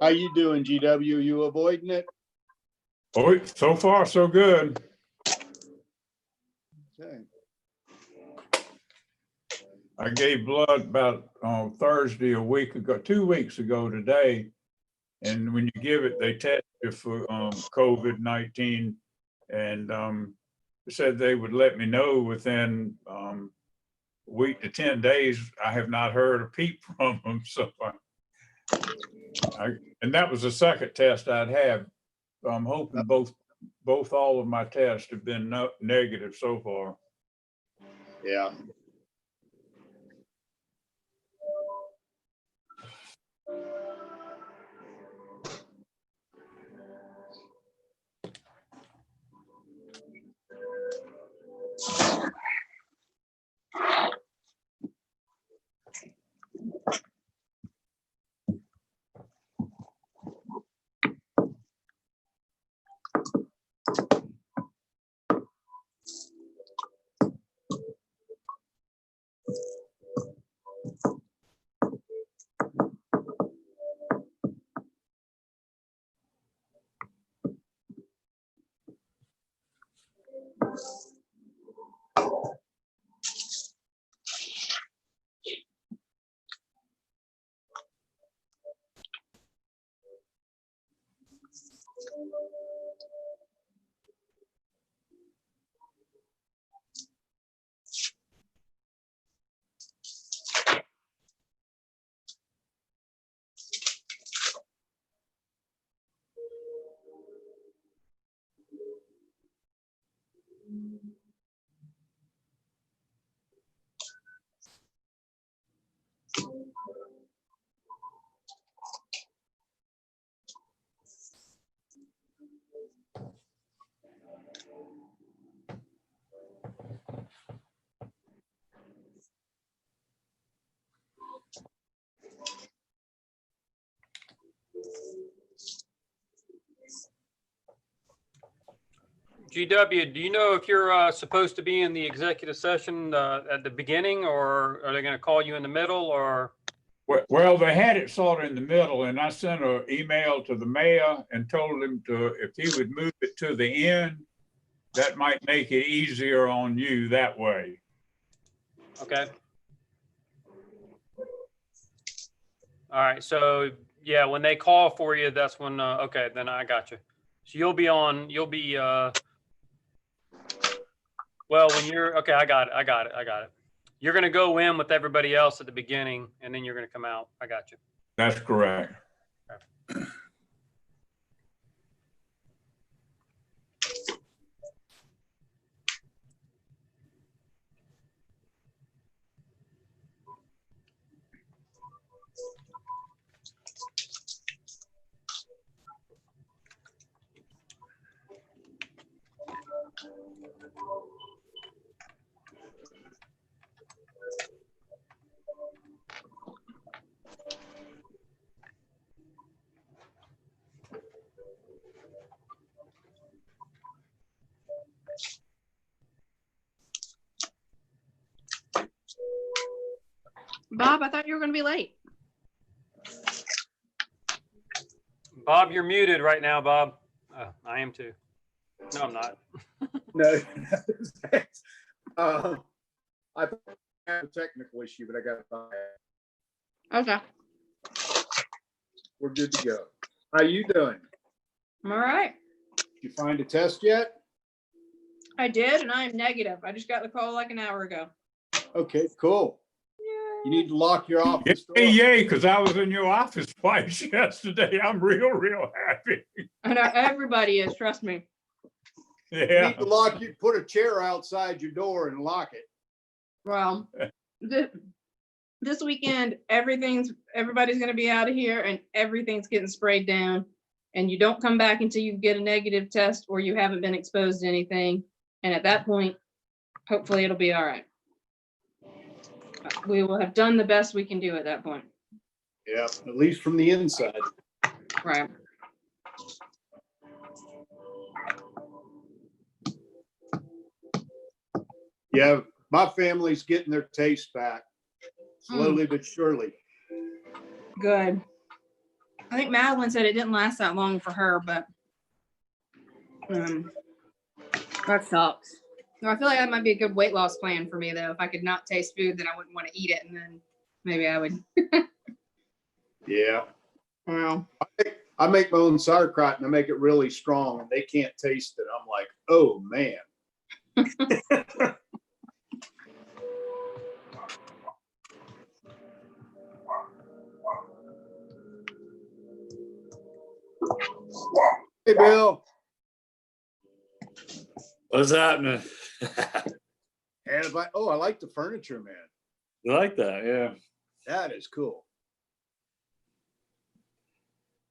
How you doing, GW? You avoiding it? Oh, so far so good. Okay. I gave blood about Thursday a week ago, 2 weeks ago today. And when you give it, they test you for COVID-19, and said they would let me know within a week to 10 days. I have not heard a peep from them. So and that was the second test I'd have. I'm hoping both all of my tests have been negative so far. Yeah. GW, do you know if you're supposed to be in the executive session at the beginning, or are they going to call you in the middle, or? Well, they had it sort of in the middle, and I sent an email to the mayor and told him if he would move it to the end, that might make it easier on you that way. Okay. All right. So yeah, when they call for you, that's when, okay, then I got you. So you'll be, well, when you're, okay, I got it. You're going to go in with everybody else at the beginning, and then you're going to come out. I got you. That's correct. Okay. Bob, I thought you were going to be late. Bob, you're muted right now, Bob. I am too. No, I'm not. No. I have a technical issue, but I got it. Okay. We're good to go. How you doing? I'm all right. Did you find a test yet? I did, and I am negative. I just got the call like an hour ago. Okay, cool. You need to lock your office door. Yay, because I was in your office twice yesterday. I'm real happy. I know everybody is, trust me. You Yeah. need to put a chair outside your door and lock it. Well, this weekend, everybody's going to be out of here, and everything's getting sprayed down. And you don't come back until you get a negative test or you haven't been exposed to anything. And at that point, hopefully it'll be all right. We will have done the best we can do at that point. Yeah, at least from the inside. Right. Yeah, my family's getting their taste back slowly but surely. Good. I think Madeline said it didn't last that long for her, but that sucks. No, I feel like that might be a good weight loss plan for me though. If I could not taste food, then I wouldn't want to eat it, and then maybe I would. Yeah. Well, I make my own sauerkraut and I make it really strong and they can't taste it. I'm like, oh man. Hey, Bill. What's happening? And if I like the furniture, man. You like that? Yeah. That is cool.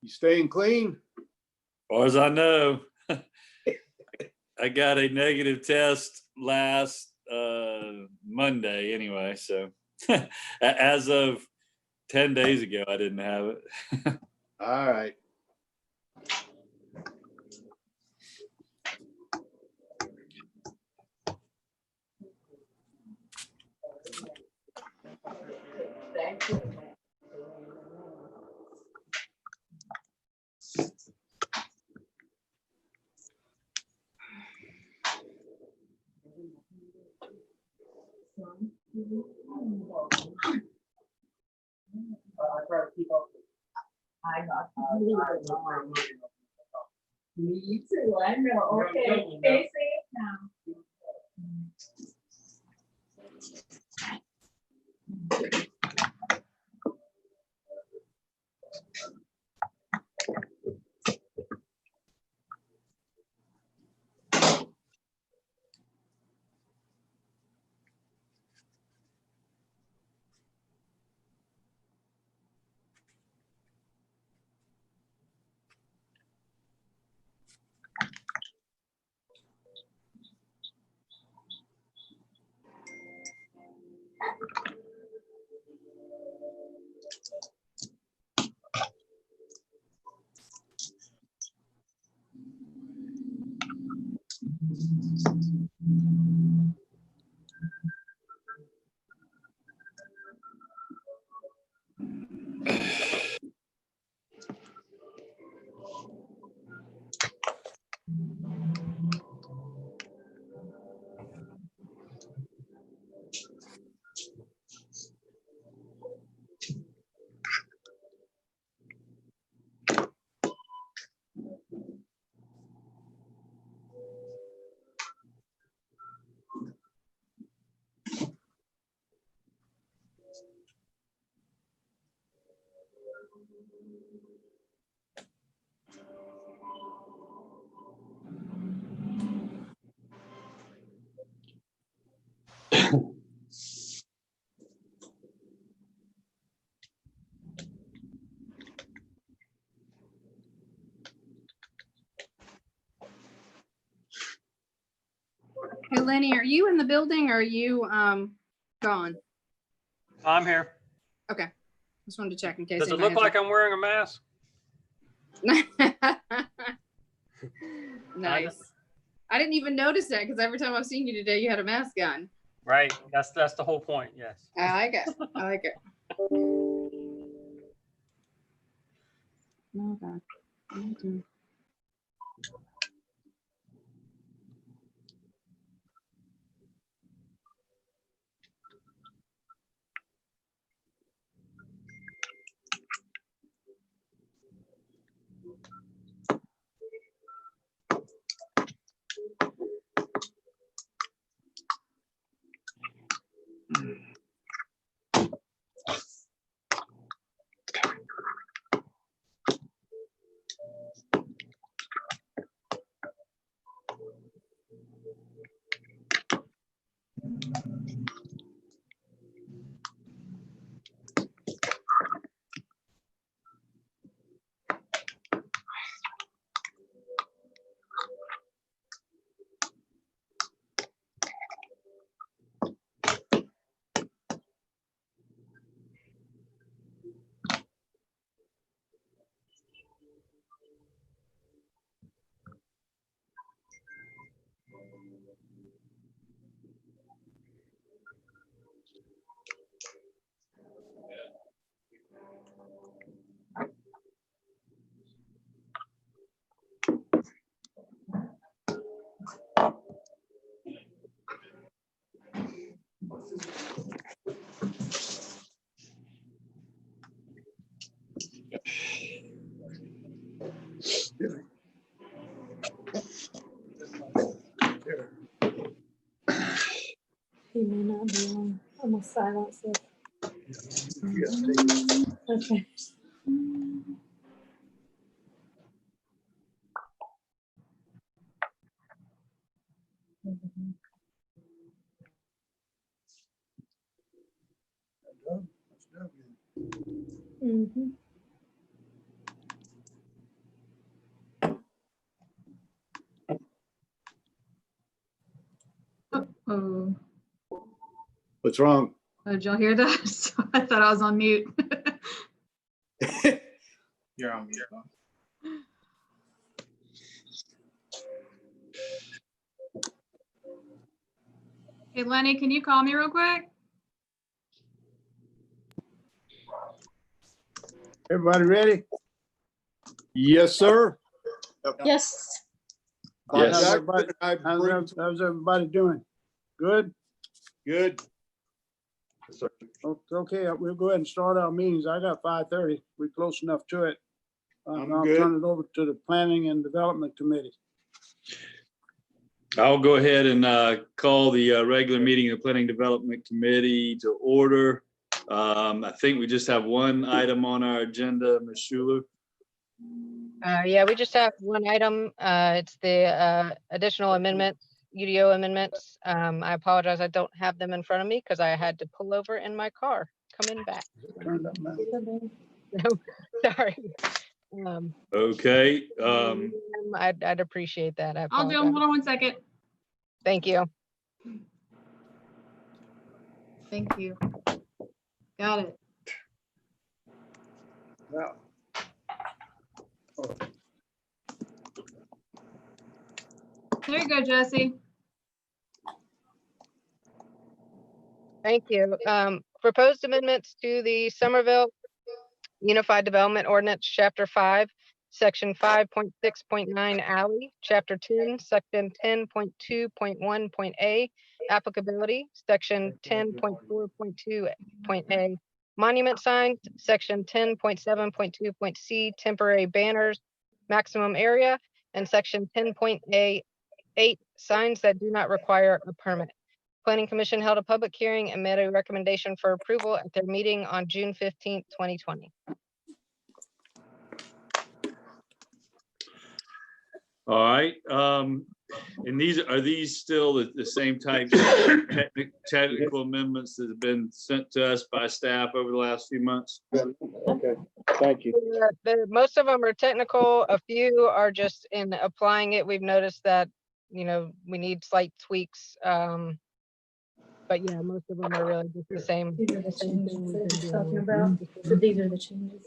You staying clean? Or as I know, I got a negative test last Monday anyway. So as of 10 days ago, I didn't have it. All right. Me too, I know, okay, stay safe now. hey Lenny, are you in the building or are you gone? I'm here. Okay, just wanted to check in case. Does it anybody look has like I'm wearing a mask? Nice. I didn't even notice that because every time I've seen you today, you had a mask on. Right, that's the whole point, yes. I like it. I like it. Okay. Okay. I'm gonna silence it. Okay. Mhm. Oh, What's wrong? did y'all hear that? So I thought I was on mute. You're on mute. Hey, Lenny, can you call me real quick? Everybody ready? Yes, sir. Yes. Yes. How's everybody, How's how's everybody doing? Good? Good. Okay, we'll go ahead and start our meetings. I got 5:30. We're close enough to it. I'm I'll good. turn it over to the Planning and Development Committee. I'll go ahead and call the regular meeting of the Planning Development Committee to order. I think we just have one item on our agenda, Ms. Schuler. Yeah, we just have one item. It's the additional amendments, UDO amendments. I apologize, I don't have them in front of me because I had to pull over in my car coming back. Turned up now. Sorry. Okay, I'd appreciate that. I I'll do them. apologize. Hold on one second. Thank you. Thank you. Got it. Yeah. There you go, Jesse. Thank you. Proposed amendments to the Somerville Unified Development Ordinance, Chapter 5, Section 5.6.9 alley, Chapter 10, Section 10.2.1.a, applicability, Section 10.4.2.a, monument signs, Section 10.7.2.c, temporary banners, maximum area, and Section 10.8, signs that do not require a permit. Planning Commission held a public hearing and made a recommendation for approval at their meeting on June 15th, 2020. all right. And are these still the same types of technical amendments that have been sent to us by staff over the last few months? Okay, thank you. Most of them are technical. A few are just in applying it. We've noticed that, we need slight tweaks. But yeah, most of them are really just the same. These are the same changes thing we've that been he's doing. talking about. So these are the changes.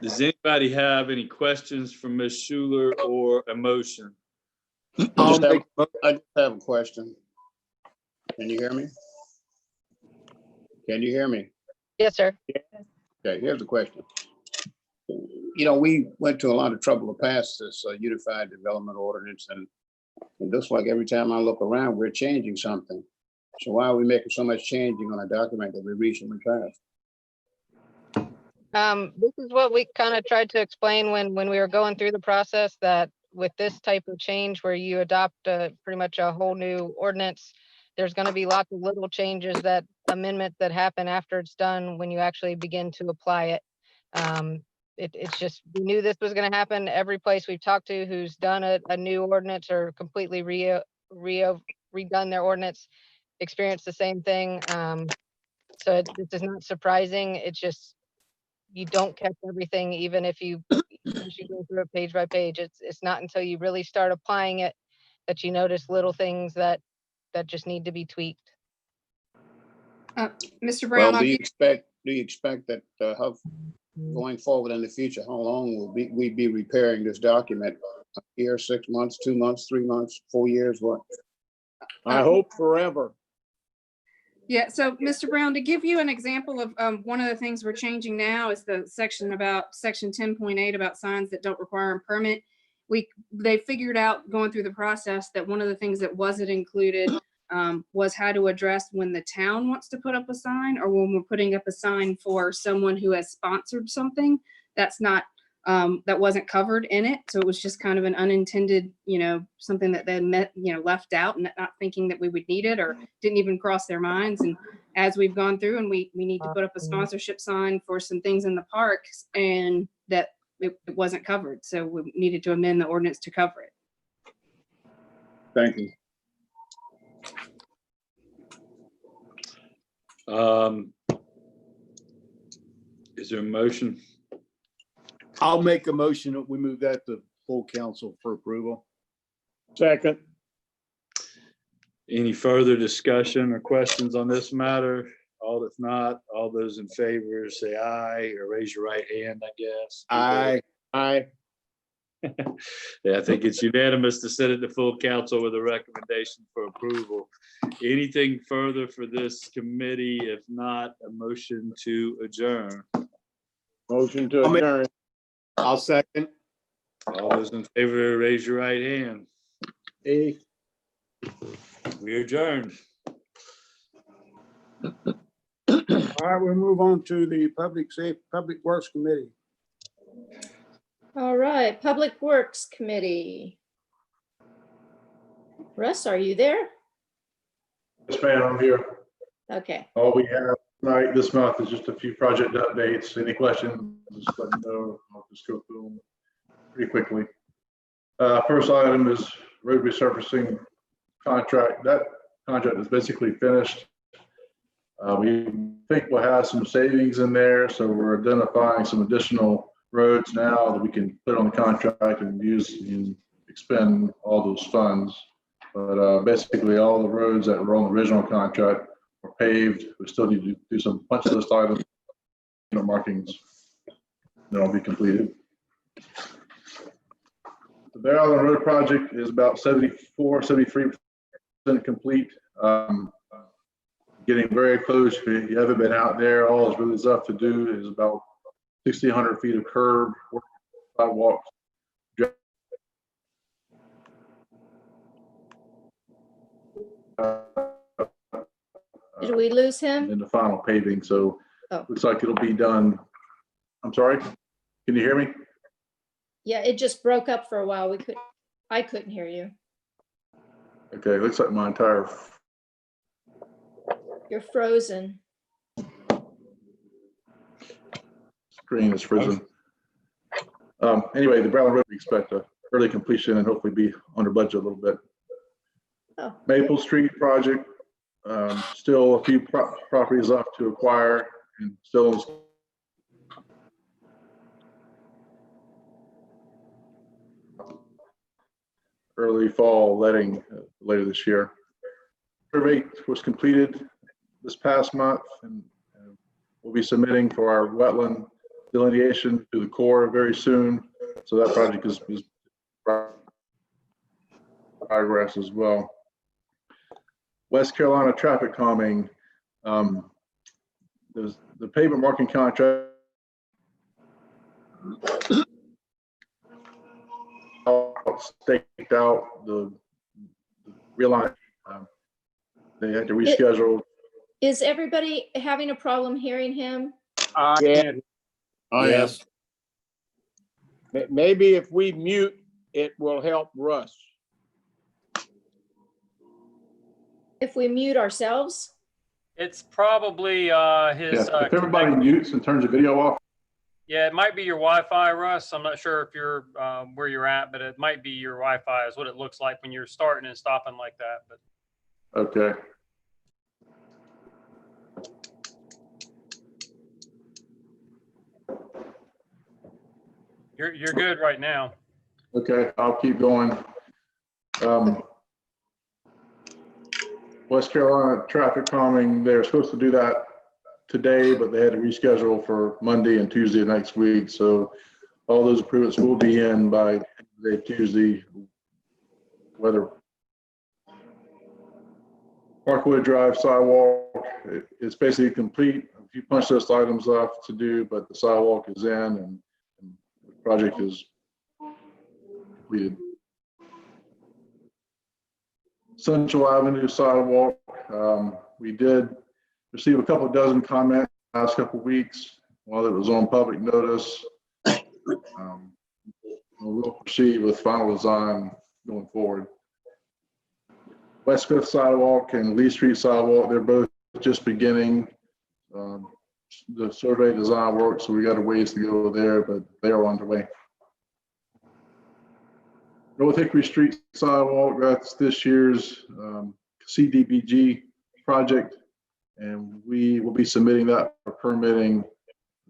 Does anybody have any questions for Ms. Schuler or a motion? I'll I make, just have a question. Can you hear me? Can you hear me? Yes, sir. Okay, here's the question. You know, we went to a lot of trouble to pass this unified development ordinance, and it looks like every time I look around, we're changing something. So why are we making so much changing on a document that we recently passed? This is what we kind of tried to explain when we were going through the process, that with this type of change where you adopt pretty much a whole new ordinance, there's going to be lots of little changes, that amendments that happen after it's done when you actually begin to apply it. It's just, we knew this was going to happen. Every place we've talked to who's done a new ordinance or completely redone their ordinance experienced the same thing. So this is not surprising. It's just, you don't catch everything, even if you go through it page by page. It's not until you really start applying it that you notice little things that just need to be tweaked. Mr. Brown, Well, do you expect that going forward in the future, how long will we be repairing this document? A year, 6 months, 2 months, 3 months, 4 years, what? I hope forever. yeah, so Mr. Brown, to give you an example of one of the things we're changing now is the section about section 10.8 about signs that don't require a permit. They figured out going through the process that one of the things that wasn't included was how to address when the town wants to put up a sign, or when we're putting up a sign for someone who has sponsored something. That's not that wasn't covered in it. So it was just kind of an unintended, something that they left out and not thinking that we would need it or didn't even cross their minds. And as we've gone through and we need to put up a sponsorship sign for some things in the parks and that it wasn't covered. So we needed to amend the ordinance to cover it. Thank you. Is there a motion? I'll make a motion that we move that to full council for approval. Second. Any further discussion or questions on this matter? If not, all those in favor say aye or raise your right hand, I guess. Aye. Yeah, I think it's unanimous to send it to full council with a recommendation for approval. Anything further for this committee? If not, a motion to adjourn. Motion to I'll make- adjourn. I'll second. All those in favor, raise your right hand. Aye. We adjourned. All right, we'll move on to the Public Works Committee. All right, Public Works Committee. Russ, are you there? Yes, ma'am, I'm here. Okay. All we have tonight, this month, is just a few project updates. Any questions, just let me know. I'll just go through them pretty quickly. First item is road resurfacing contract. That contract is basically finished. We think we'll have some savings in there, so we're identifying some additional roads now that we can put on the contract and use and expend all those funds. But basically, all the roads that were on the original contract are paved. We still need to do some punch list items, markings. Then it'll be completed. The Bear Island Road project is about 73% complete. Getting very close. If you haven't been out there, all it's really left to do is about 1,600 feet of curb, sidewalks. Did we lose him? And the final paving, so Oh. looks like it'll be done. I'm sorry, can you hear me? Yeah, it just broke up for a while. I couldn't hear you. Okay, looks like my entire, You're frozen. screen is frozen. Anyway, the Brown Road, we expect a early completion and hopefully be under budget a little bit. Oh. Maple Street project, still a few properties left to acquire and still early fall letting later this year. Survey was completed this past month, and we'll be submitting for our wetland delineation to the Corps very soon. So that project is progress as well. West Carolina traffic calming. There's the pavement marking contract. Staked out the realignment. They had to reschedule. Is everybody having a problem hearing him? Yeah. Oh, yes. Maybe if we mute, it will help Russ. If we mute ourselves? It's probably his. Yeah, if everybody mutes and turns the video off. Yeah, it might be your Wi-Fi, Russ. I'm not sure if you're where you're at, but it might be your Wi-Fi is what it looks like when you're starting and stopping like that. But Okay. you're good right now. Okay, I'll keep going. West Carolina traffic calming, they're supposed to do that today, but they had to reschedule for Monday and Tuesday next week. So all those improvements will be in by Tuesday. Whether Parkwood Drive sidewalk, it's basically complete. A few punch list items left to do, but the sidewalk is in and the project is completed. Central Avenue sidewalk, we did receive a couple dozen comments last couple of weeks while it was on public notice. We'll proceed with final design going forward. West Fifth sidewalk and Lee Street sidewalk, they're both just beginning the survey design work, so we got a ways to go there, but they are underway. North Hickory Street sidewalk, that's this year's CDBG project, and we will be submitting that for permitting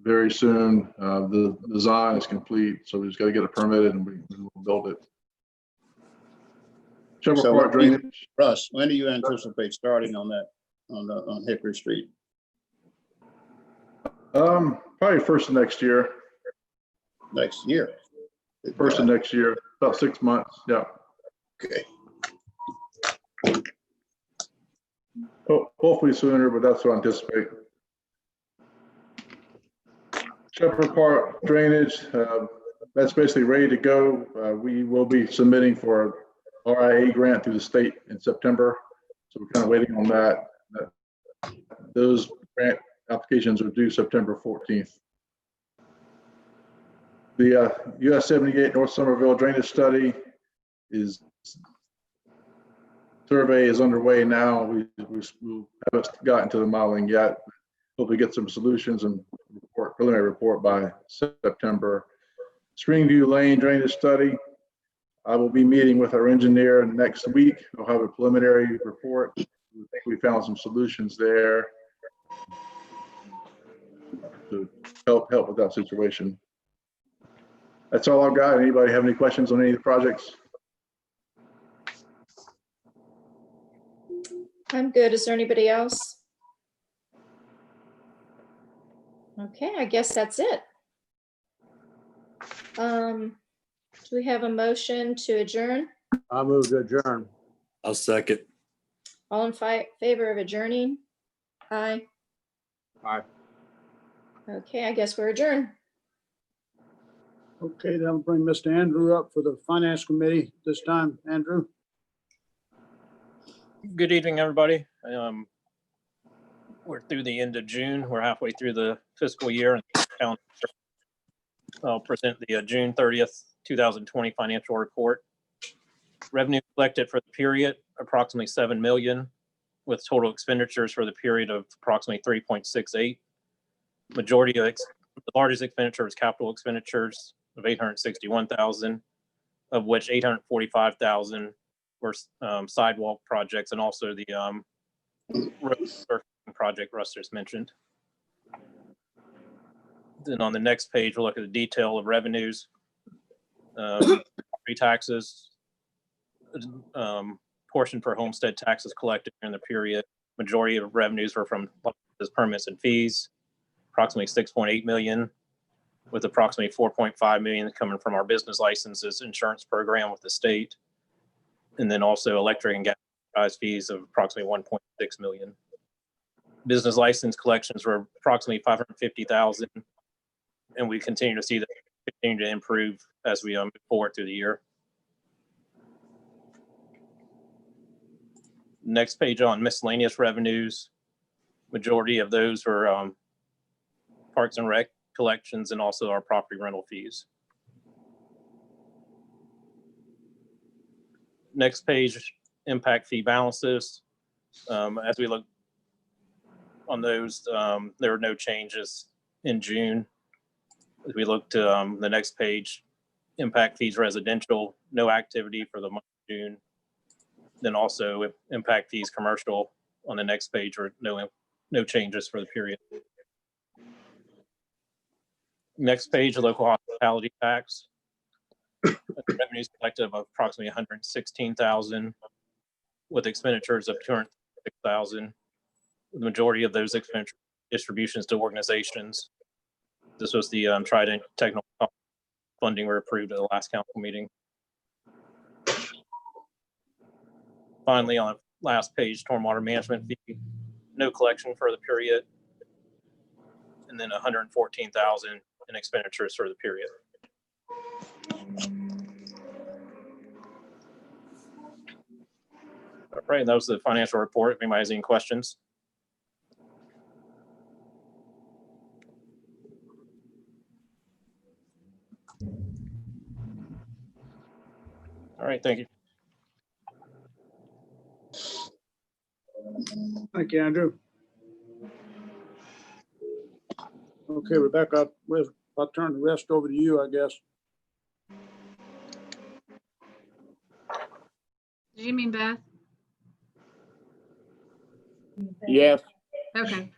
very soon. The design is complete, so we just got to get it permitted and we will build it. Shepherd So Park drainage. Russ, when do you anticipate starting on that, on Hickory Street? Probably first of next year. Next year? First of next year, about 6 months. Yeah. Okay. Hopefully sooner, but that's what I anticipate. Shepherd Park drainage, that's basically ready to go. We will be submitting for a RIA grant through the state in September. So we're kind of waiting on that. Those grant applications are due September 14th. The US 78 North Somerville drainage study survey is underway now. We haven't gotten to the modeling yet. Hope we get some solutions and preliminary report by September. Springview Lane drainage study. I will be meeting with our engineer next week. We'll have a preliminary report. We think we found some solutions there to help with that situation. That's all I've got. Anybody have any questions on any of the projects? I'm good. Is there anybody else? Okay, I guess that's it. Do we have a motion to adjourn? I move to adjourn. I'll second. All in favor of adjourning? Aye. Aye. Okay, I guess we're adjourned. Okay, that'll bring Mr. Andrew up for the Finance Committee this time. Andrew? Good evening, everybody. We're through the end of June. We're halfway through the fiscal year. And I'll present the June 30th, 2020 financial report. Revenue collected for the period, approximately 7 million, with total expenditures for the period of approximately 3.68. Majority of the largest expenditure was capital expenditures of 861,000, of which 845,000 were sidewalk projects, and also the road surfacing project Russ just mentioned. Then on the next page, we'll look at the detail of revenues, property taxes, portion for homestead taxes collected during the period. Majority of revenues were from permits and fees, approximately 6.8 million, with approximately 4.5 million coming from our business licenses insurance program with the state, and then also electric and gas fees of approximately 1.6 million. Business license collections were approximately 550,000, and we continue to see that continue to improve as we move forward through the year. Next page on miscellaneous revenues. Majority of those were Parks and Rec collections and also our property rental fees. Next page, impact fee balances. As we look on those, there were no changes in June. As we look to the next page, impact fees residential, no activity for the month of June. Then also impact fees commercial on the next page, or no changes for the period. Next page, the local hospitality tax. Revenues collected of approximately 116,000, with expenditures of 206,000. The majority of those expenditure distributions to organizations. This was the Trident technical funding we approved at the last council meeting. Finally, on the last page, stormwater management fee, no collection for the period, and then 114,000 in expenditures for the period. All right, that was the financial report. If anybody has any questions. All right, thank you. Thank you, Andrew. Okay, Rebecca, I'll turn the rest over to you, I guess. Did you mean Beth? Yes. Okay.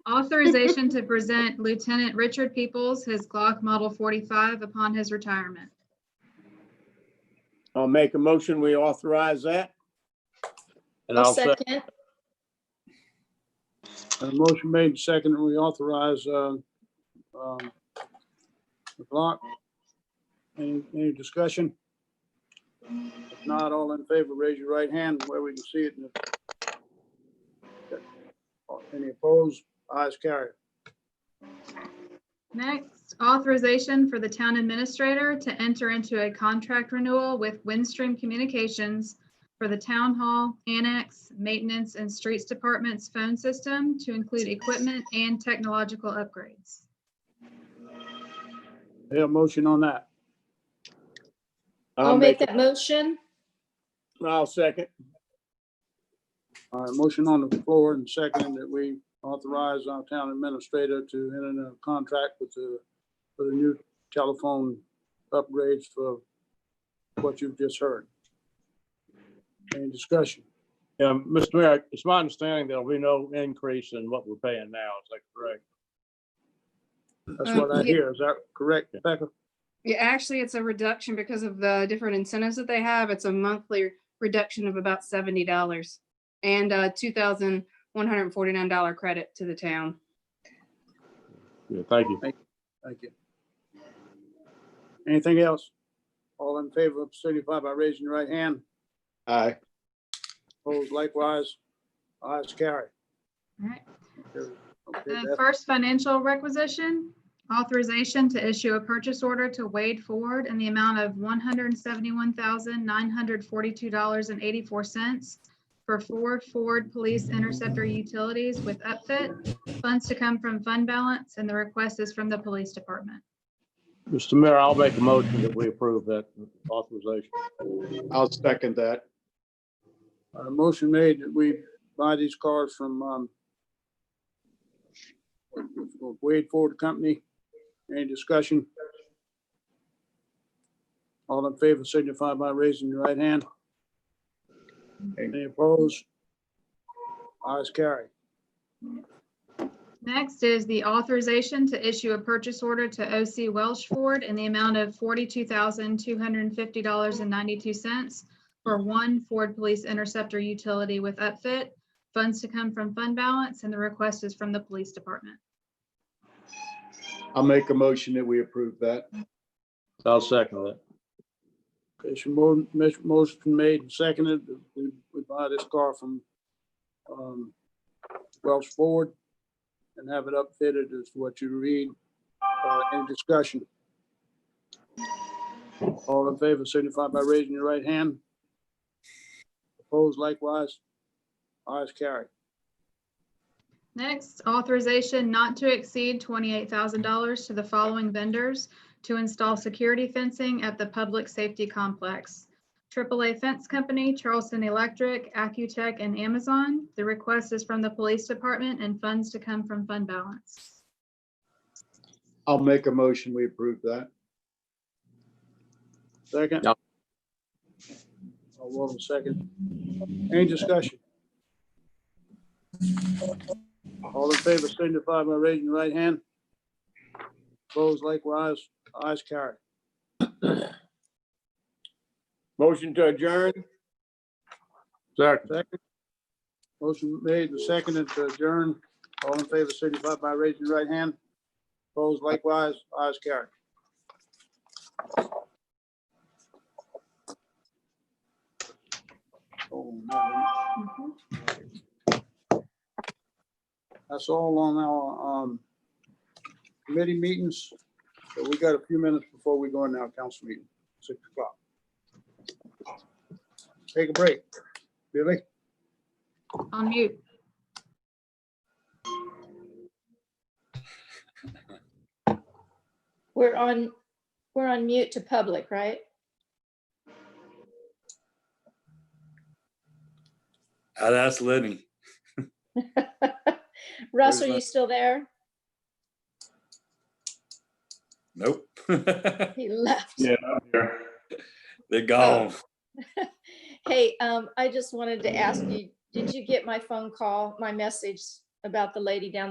Authorization to present Lieutenant Richard Peoples his Glock Model 45 upon his retirement. I'll make a motion, we authorize that. And I'll second. A motion made and seconded, we authorize the Glock. Any discussion? If not, all in favor, raise your right hand where we can see it. Any opposed? Ayes carried. Next, authorization for the town administrator to enter into a contract renewal with Windstream Communications for the town hall, annex, maintenance, and streets department's phone system to include equipment and technological upgrades. Have a motion on that. I'll make that motion. I'll second. All right, motion on the floor and second that we authorize our town administrator to enter into a contract with for the new telephone upgrades for what you've just heard. Any discussion? Yeah, Mr. Mayor, it's my understanding there'll be no increase in what we're paying now. Is that correct? That's what I hear. Is that correct, Becca? Yeah, actually, it's a reduction because of the different incentives that they have. It's a monthly reduction of about $70 and a $2,149 credit to the town. Yeah, thank you. Thank you. Anything else? All in favor, signify by raising your right hand. Aye. Opposed likewise. Ayes carry. All right. Okay, The Beth. first financial requisition, authorization to issue a purchase order to Wade Ford in the amount of $171,942.84 for 4 Ford Police Interceptor utilities with upfit. Funds to come from fund balance, and the request is from the police department. Mr. Mayor, I'll make a motion that we approve that authorization. I'll second that. Motion made that we buy these cars from Wade Ford Company. Any discussion? All in favor signify by raising your right hand. Any opposed? Ayes carry. Next is the authorization to issue a purchase order to OC Welsh Ford in the amount of $42,250.92 for 1 Ford Police Interceptor utility with upfit. Funds to come from fund balance, and the request is from the police department. I'll make a motion that we approve that. I'll second that. Okay, so motion made and seconded. We buy this car from Welsh Ford and have it upfitted as what you read. Any discussion? All in favor signify by raising your right hand. Opposed likewise. Ayes carry. Next, authorization not to exceed $28,000 to the following vendors to install security fencing at the public safety complex: AAA Fence Company, Charleston Electric, Accutech, and Amazon. The request is from the police department and funds to come from fund balance. I'll make a motion, we approve that. Second. No. I'll vote in second. Any discussion? All in favor signify by raising your right hand. Opposed likewise. Ayes carry. Motion to adjourn. Second. Motion made and seconded to adjourn. All in favor signify by raising your right hand. Opposed likewise. Ayes carry. Oh, no. That's all on our committee meetings. So we got a few minutes before we go in our council meeting, 6 o'clock. Take a break. Billy? On mute. We're on mute to public, right? I'd ask Lenny. Russ, are Where's you still there? Nope. He left. Yeah, I'm here. They're gone. Hey, I just wanted to ask you, did you get my phone call, my message about the lady down